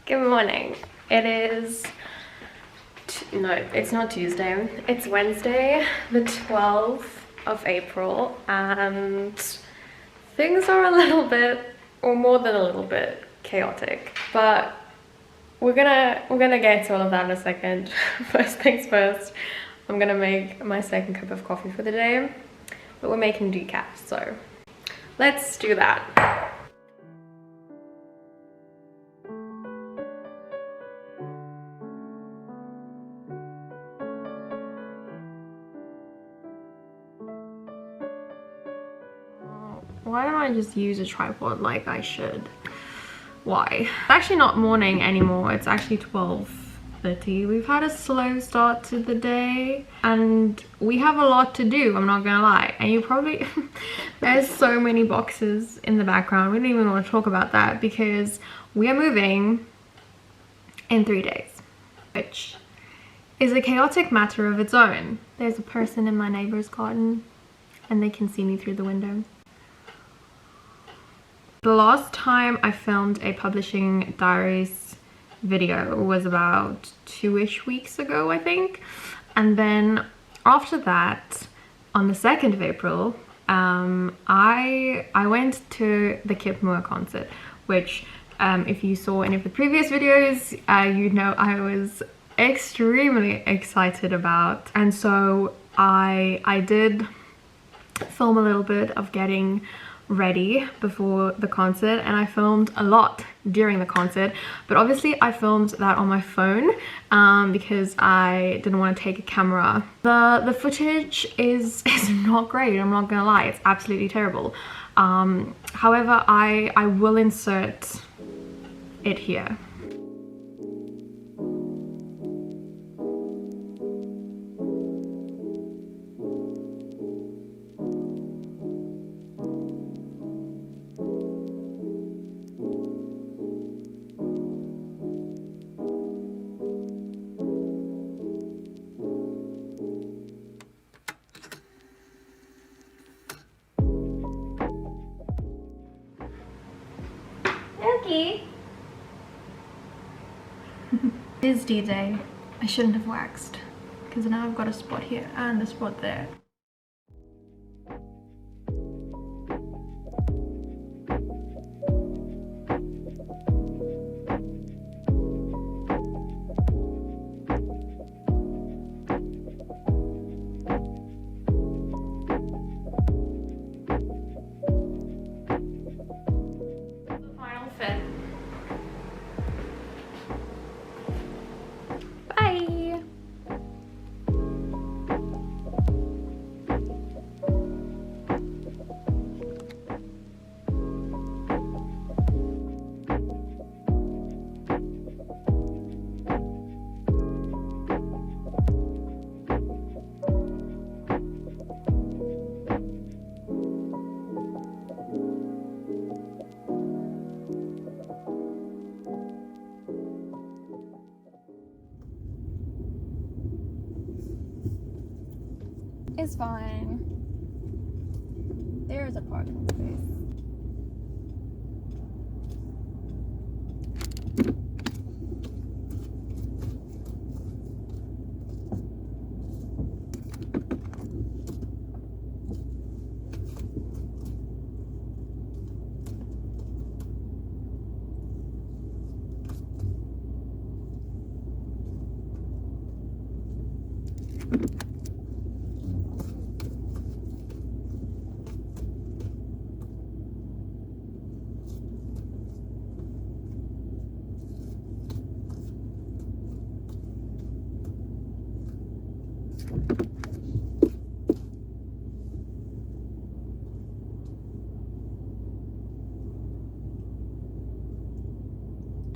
Good morning. It is, no, it's not Tuesday. It's Wednesday, the 12th of April, and things are a little bit, or more than a little bit, chaotic. But we're gonna get to all of that in a second. First things first, I'm gonna make my second cup of coffee for the day, but we're making decaf, so let's do that. Why don't I just use a tripod like I should? Why? It's actually not morning anymore, it's actually 12:30. We've had a slow start to the day and we have a lot to do, I'm not gonna lie. And you probably, there's so many boxes in the background. We don't even want to talk about that because we are moving in 3 days, which is a chaotic matter of its own. There's a person in my neighbor's garden and they can see me through the window. The last time I filmed a Publishing Diaries video was about 2-ish weeks ago, I think. And then after that, on the 2nd of April, I went to the Kip Moore concert, which if you saw any of the previous videos, you'd know I was extremely excited about. And so I did film a little bit of getting ready before the concert, and I filmed a lot during the concert, but obviously I filmed that on my phone because I didn't want to take a camera. The footage is not great, I'm not gonna lie, it's absolutely terrible. However, I will insert it here. Okay. It is D-Day. I shouldn't have waxed because now I've got a spot here and a spot there. It's fine. There is a parking space.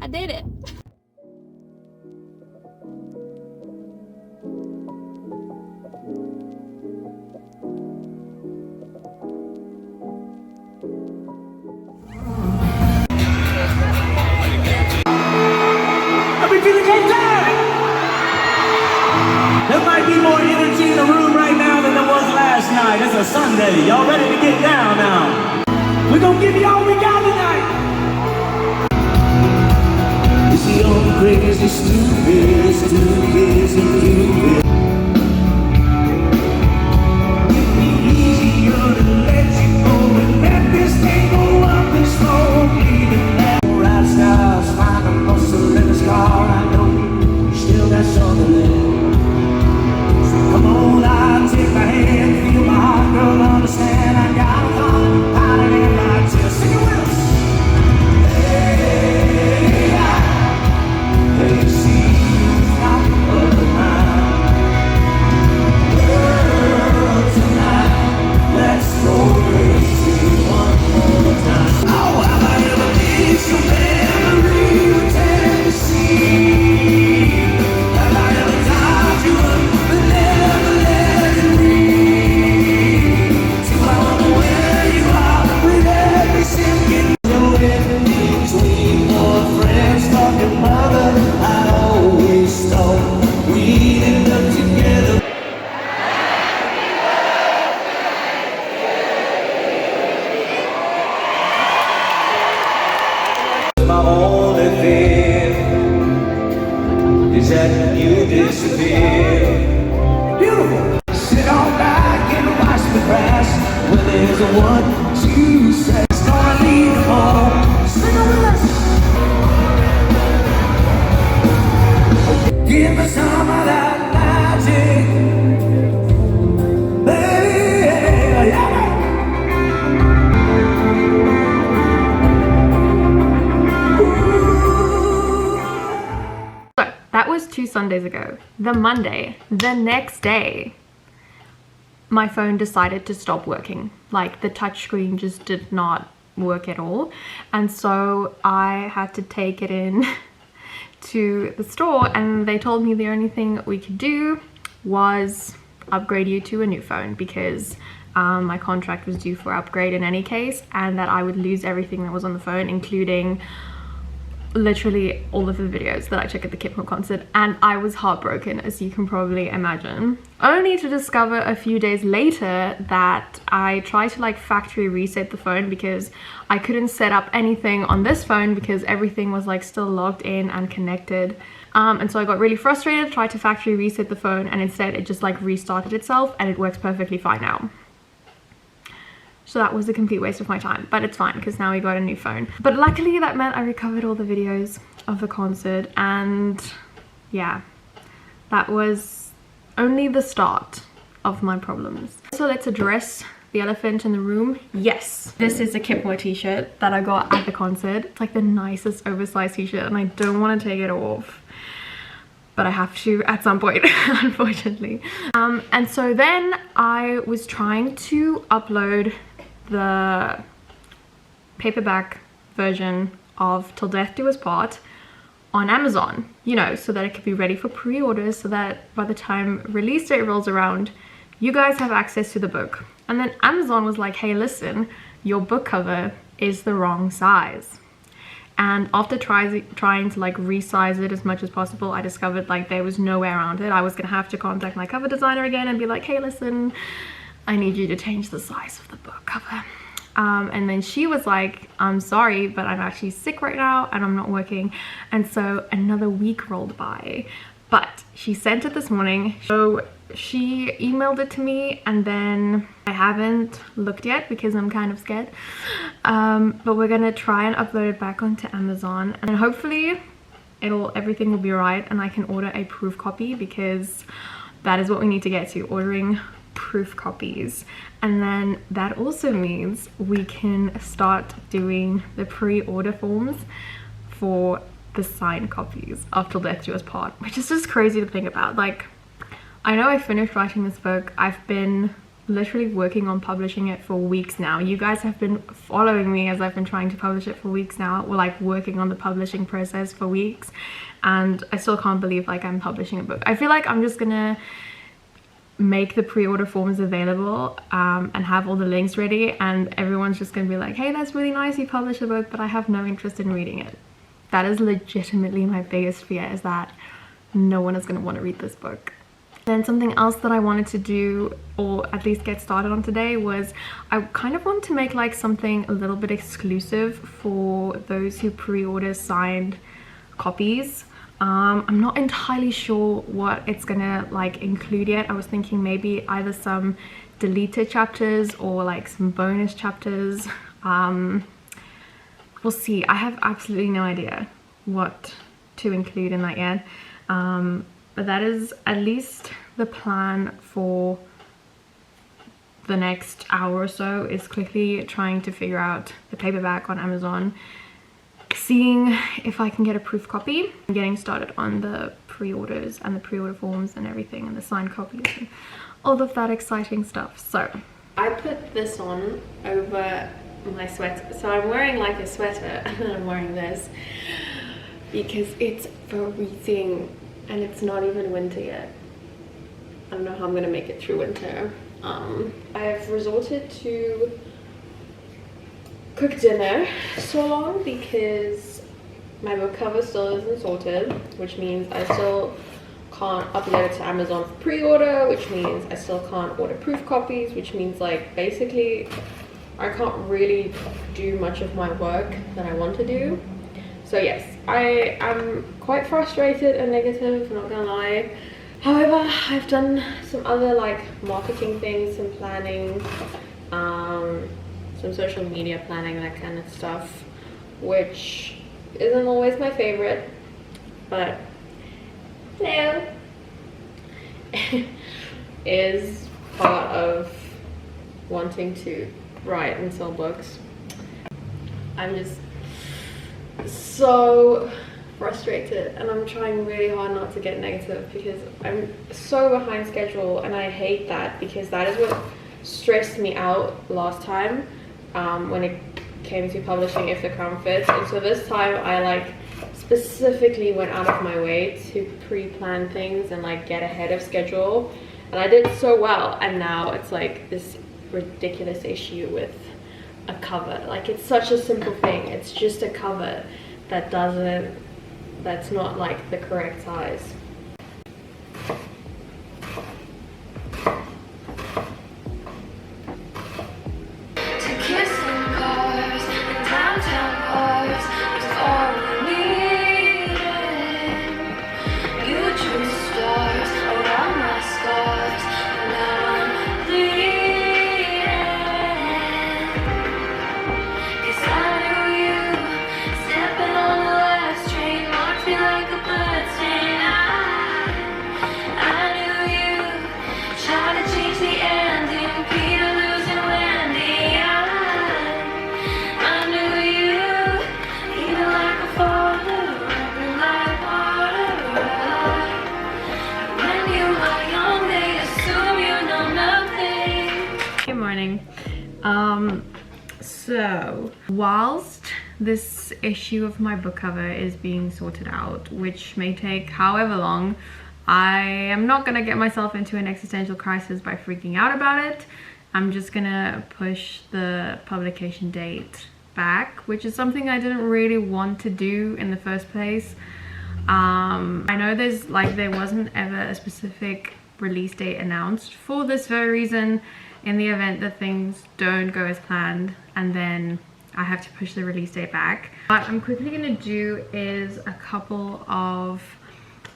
I did it. There might be more energy in the room right now than there was last night. It's a Sunday. Y'all ready to get down now? We're gonna give you all we got tonight. You see, crazy, stupid, it's too busy, stupid. It'd be easier to let you go and let this thing go up in smoke, leaving that rap stars, find a muscle in his car. I know you still got something there. So come on, I'll take my hand, feel my heart, girl, understand. I got a thought, hiding in my chest. Sing it with us. Hey, I see you out of the mind. Girl, tonight, let's go crazy one more time. Oh, have I ever been so memory of Tennessee? Have I ever tied you up but never let it read? So I wonder where you are with every sinking. You're in between your friends, talking mother. I always thought we'd end up together. My only fear is that you disappear. Beautiful. Sit on back and watch the grass. When there's a 1, 2, 3, it's gonna leave home. Sing it with us. Give me some of that magic, baby. Yeah. So that was 2 Sundays ago. The Monday, the next day, my phone decided to stop working. Like the touchscreen just did not work at all. And so I had to take it in to the store, and they told me the only thing we could do was upgrade you to a new phone because my contract was due for upgrade in any case, and that I would lose everything that was on the phone, including literally all of the videos that I took at the Kipmo concert. And I was heartbroken, as you can probably imagine, only to discover a few days later that I tried to like factory reset the phone because I couldn't set up anything on this phone because everything was like still logged in and connected. And so I got really frustrated, tried to factory reset the phone, and instead it just like restarted itself, and it works perfectly fine now. So that was a complete waste of my time, but it's fine because now we got a new phone. But luckily that meant I recovered all the videos of the concert, and yeah, that was only the start of my problems. So let's address the elephant in the room. Yes, this is a Kipmo t-shirt that I got at the concert. It's like the nicest oversized t-shirt, and I don't want to take it off, but I have to at some point, unfortunately. And so then I was trying to upload the paperback version of Till Death Do Us Part on Amazon, you know, so that it could be ready for pre-orders, so that by the time release date rolls around, you guys have access to the book. And then Amazon was like, hey, listen, your book cover is the wrong size. And after trying to like resize it as much as possible, I discovered like there was no way around it. I was gonna have to contact my cover designer again and be like, hey, listen, I need you to change the size of the book cover. And then she was like, I'm sorry, but I'm actually sick right now and I'm not working. And so another week rolled by, but she sent it this morning. So she emailed it to me, and then I haven't looked yet because I'm kind of scared. But we're gonna try and upload it back onto Amazon, and hopefully everything will be right and I can order a proof copy, because that is what we need to get to, ordering proof copies. And then that also means we can start doing the pre-order forms for the signed copies of Till Death Do Us Part, which is just crazy to think about. Like, I know I finished writing this book. I've been literally working on publishing it for weeks now. You guys have been following me as I've been trying to publish it for weeks now. We're like working on the publishing process for weeks, and I still can't believe like I'm publishing a book. I feel like I'm just gonna make the pre-order forms available and have all the links ready, and everyone's just gonna be like, hey, that's really nice, you published a book, but I have no interest in reading it. That is legitimately my biggest fear, is that no one is going to want to read this book. Then something else that I wanted to do, or at least get started on today, was I kind of want to make like something a little bit exclusive for those who pre-order signed copies. I'm not entirely sure what it's gonna like include yet. I was thinking maybe either some deleted chapters or like some bonus chapters. We'll see. I have absolutely no idea what to include in that yet, but that is at least the plan for the next hour or so, is quickly trying to figure out the paperback on Amazon, seeing if I can get a proof copy, and getting started on the pre-orders and the pre-order forms and everything, and the signed copies and all of that exciting stuff. So I put this on over my sweater, so I'm wearing like a sweater and then I'm wearing this because it's freezing and it's not even winter yet. I don't know how I'm gonna make it through winter. I've resorted to cook dinner so long because my book cover still isn't sorted, which means I still can't upload it to Amazon for pre-order, which means I still can't order proof copies, which means like basically I can't really do much of my work that I want to do. So yes, I am quite frustrated and negative, not gonna lie. However, I've done some other like marketing things, some planning, some social media planning, that kind of stuff, which isn't always my favorite, but hello, is part of wanting to write and sell books. I'm just so frustrated and I'm trying really hard not to get negative because I'm so behind schedule, and I hate that because that is what stressed me out last time when it came to publishing If the Crown Fits. And so this time I like specifically went out of my way to pre-plan things and like get ahead of schedule, and I did so well, and now it's like this ridiculous issue with a cover. Like, it's such a simple thing, it's just a cover that's not like the correct size. So whilst this issue of my book cover is being sorted out, which may take however long, I am not gonna get myself into an existential crisis by freaking out about it. I'm just gonna push the publication date back, which is something I didn't really want to do in the first place. I know there wasn't ever a specific release date announced for this very reason. In the event that things don't go as planned, and then I have to push the release date back. What I'm quickly gonna do is a couple of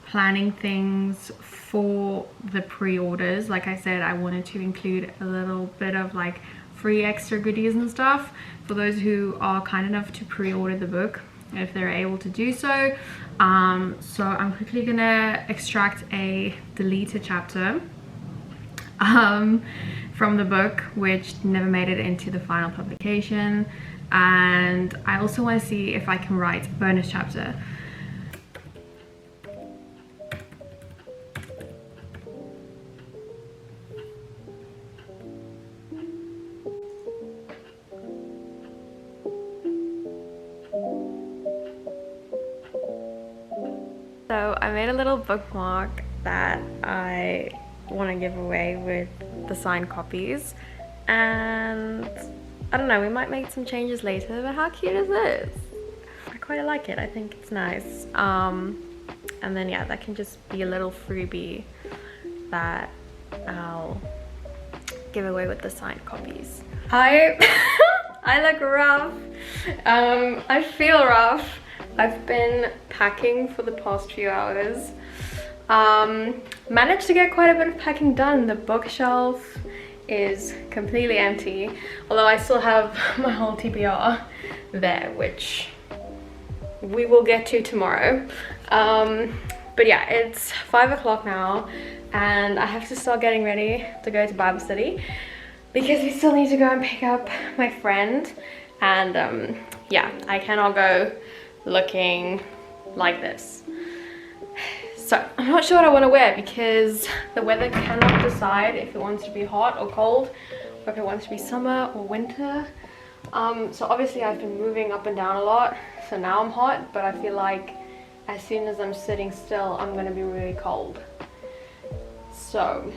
planning things for the pre-orders. Like I said, I wanted to include a little bit of like free extra goodies and stuff for those who are kind enough to pre-order the book, if they're able to do so. So I'm quickly gonna extract a deleted chapter from the book, which never made it into the final publication, and I also want to see if I can write a bonus chapter. So I made a little bookmark that I want to give away with the signed copies, and I don't know, we might make some changes later, but how cute is this? I quite like it. I think it's nice. And then yeah, that can just be a little freebie that I'll give away with the signed copies. I look rough. I feel rough. I've been packing for the past few hours. Managed to get quite a bit of packing done. The bookshelf is completely empty, although I still have my whole TBR there, which we will get to tomorrow. But yeah, it's 5 o'clock now and I have to start getting ready to go to Bible study because we still need to go and pick up my friend. And yeah, I cannot go looking like this. So I'm not sure what I want to wear because the weather cannot decide if it wants to be hot or cold, or if it wants to be summer or winter. So obviously I've been moving up and down a lot, so now I'm hot, but I feel like as soon as I'm sitting still, I'm gonna be really cold. So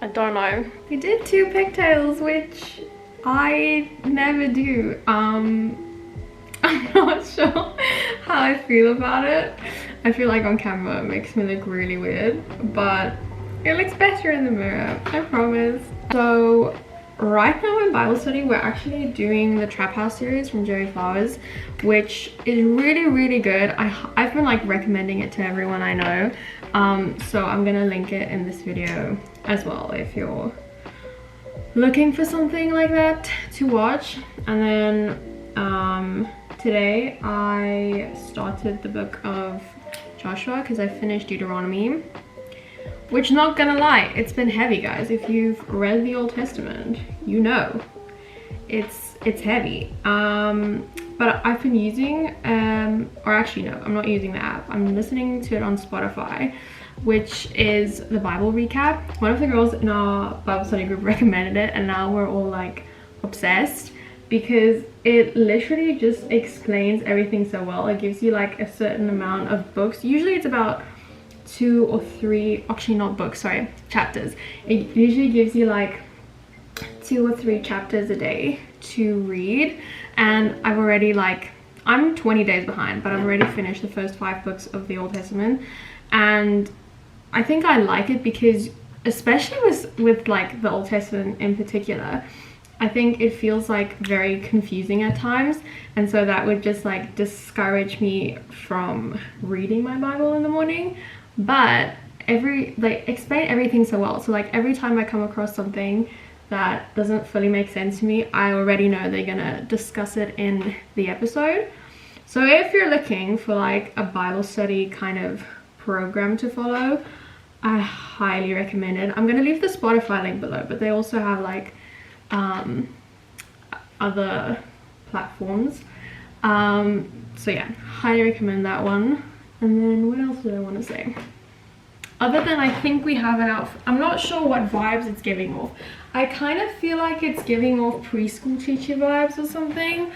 I don't know. We did 2 pigtails, which I never do. I'm not sure how I feel about it. I feel like on camera it makes me look really weird, but it looks better in the mirror, I promise. So right now in Bible study, we're actually doing the Trap House series from Joey Flowers, which is really good. I've been like recommending it to everyone I know. So I'm gonna link it in this video as well if you're looking for something like that to watch. And then today I started the book of Joshua because I finished Deuteronomy, which, not gonna lie, it's been heavy, guys. If you've read the Old Testament, you know it's heavy. But I've been using or actually no, I'm not using the app. I'm listening to it on Spotify, which is the Bible recap. One of the girls in our Bible study group recommended it, and now we're all like obsessed because it literally just explains everything so well. It gives you like a certain amount of books. Usually it's about 2 or 3, actually not books, sorry, chapters. It usually gives you like 2 or 3 chapters a day to read, and I've already like, I'm 20 days behind, but I've already finished the first 5 books of the Old Testament, and I think I like it because, especially with like the Old Testament in particular, I think it feels like very confusing at times, and so that would just like discourage me from reading my Bible in the morning. But they explain everything so well, so like every time I come across something that doesn't fully make sense to me, I already know they're gonna discuss it in the episode. So if you're looking for like a Bible study kind of program to follow, I highly recommend it. I'm gonna leave the Spotify link below, but they also have like other platforms. So yeah, highly recommend that one. And then what else do I want to say? Other than I think we have an outfit. I'm not sure what vibes it's giving off. I kind of feel like it's giving off preschool teacher vibes or something.